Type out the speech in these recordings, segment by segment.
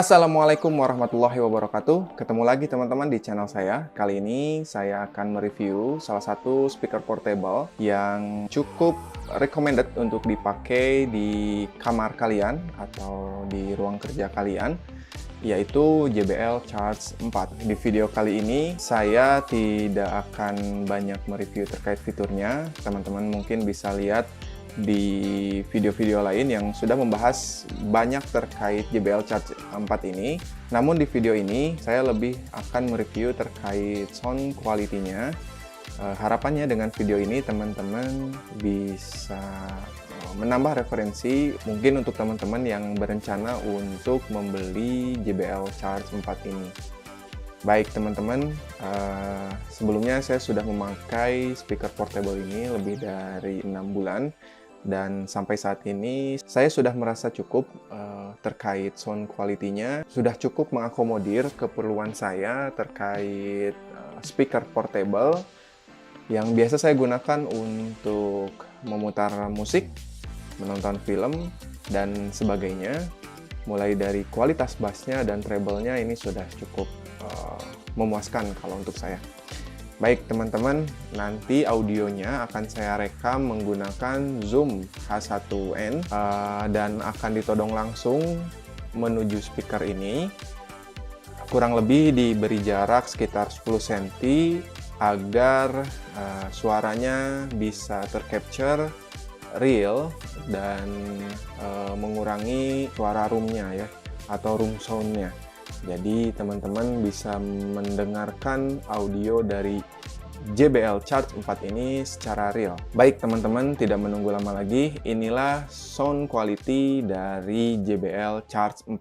Assalamualaikum warahmatullahi wabarakatuh. Ketemu lagi teman-teman di channel saya. Kali ini saya akan mereview salah satu speaker portable yang cukup recommended untuk dipakai di kamar kalian atau di ruang kerja kalian, yaitu JBL Charge 4. Di video kali ini saya tidak akan banyak mereview terkait fiturnya. Teman-teman mungkin bisa lihat di video-video lain yang sudah membahas banyak terkait JBL Charge 4 ini. Namun di video ini saya lebih akan mereview terkait sound quality-nya. Harapannya dengan video ini teman-teman bisa menambah referensi mungkin untuk teman-teman yang berencana untuk membeli JBL Charge 4 ini. Baik teman-teman, sebelumnya saya sudah memakai speaker portable ini lebih dari 6 bulan. Dan sampai saat ini saya sudah merasa cukup terkait sound quality-nya, sudah cukup mengakomodir keperluan saya terkait speaker portable yang biasa saya gunakan untuk memutar musik, menonton film, dan sebagainya. Mulai dari kualitas bassnya dan treble-nya ini sudah cukup memuaskan kalau untuk saya. Baik teman-teman, nanti audionya akan saya rekam menggunakan Zoom H1n dan akan ditodong langsung menuju speaker ini. Kurang lebih diberi jarak sekitar 10 cm agar suaranya bisa tercapture real dan mengurangi suara roomnya ya, atau room soundnya. Jadi teman-teman bisa mendengarkan audio dari JBL Charge 4 ini secara real. Baik teman-teman, tidak menunggu lama lagi, inilah sound quality dari JBL Charge 4.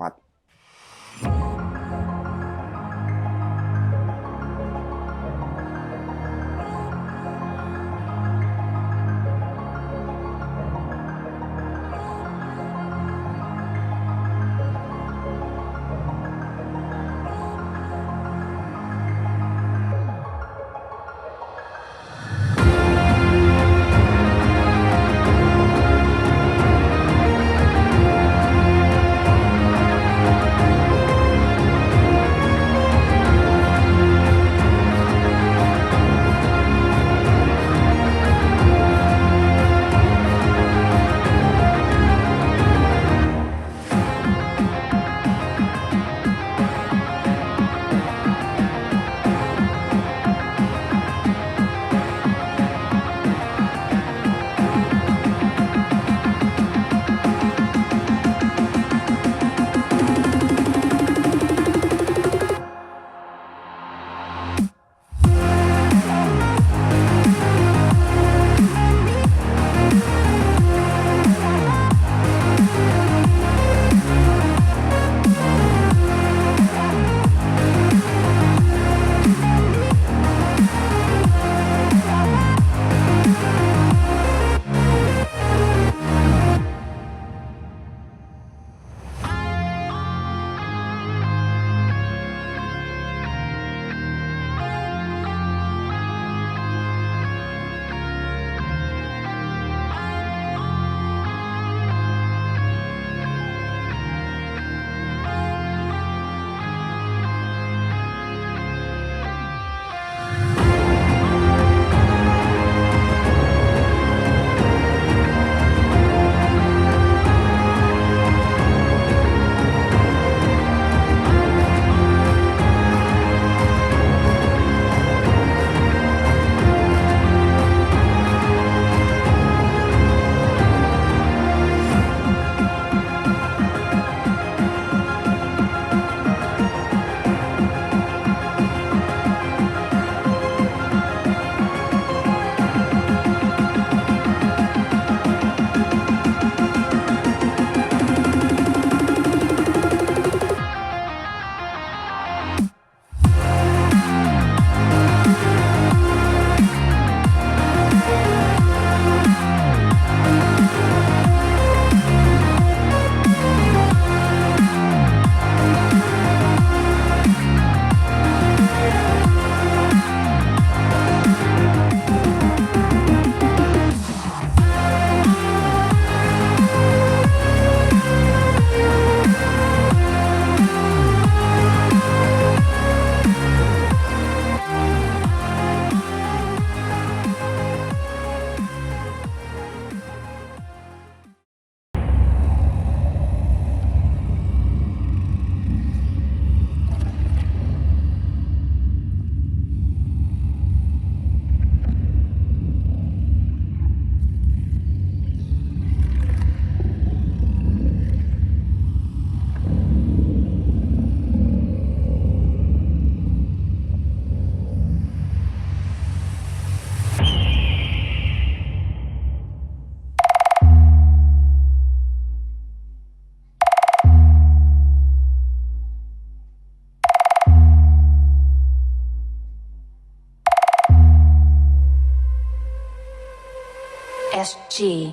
SG.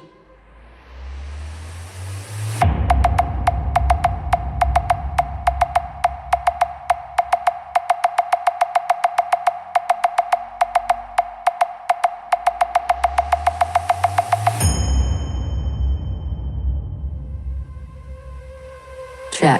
Check.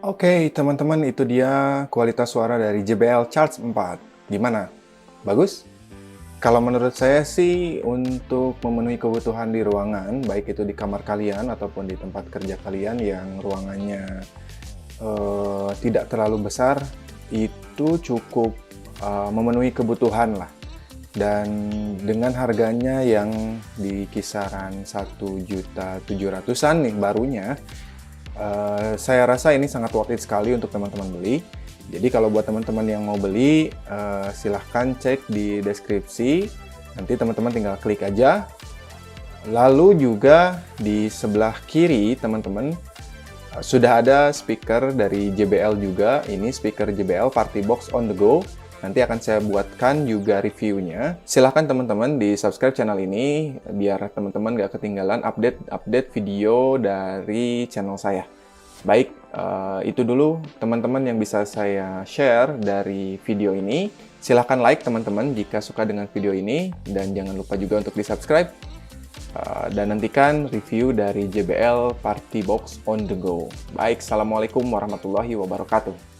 Oke, teman-teman, itu dia kualitas suara dari JBL Charge 4. Gimana? Bagus? Kalau menurut saya sih, untuk memenuhi kebutuhan di ruangan, baik itu di kamar kalian ataupun di tempat kerja kalian yang ruangannya tidak terlalu besar, itu cukup memenuhi kebutuhan lah. Dan dengan harganya yang di kisaran 1.700.000-an nih barunya, saya rasa ini sangat worth it sekali untuk teman-teman beli. Jadi kalau buat teman-teman yang mau beli, silahkan cek di deskripsi. Nanti teman-teman tinggal klik aja. Lalu juga di sebelah kiri teman-teman sudah ada speaker dari JBL juga. Ini speaker JBL Party Box on the Go. Nanti akan saya buatkan juga reviewnya. Silahkan teman-teman di subscribe channel ini biar teman-teman gak ketinggalan update video dari channel saya. Baik, itu dulu teman-teman yang bisa saya share dari video ini. Silahkan like teman-teman jika suka dengan video ini. Dan jangan lupa juga untuk di subscribe. Dan nantikan review dari JBL Party Box on the Go. Baik, assalamualaikum warahmatullahi wabarakatuh.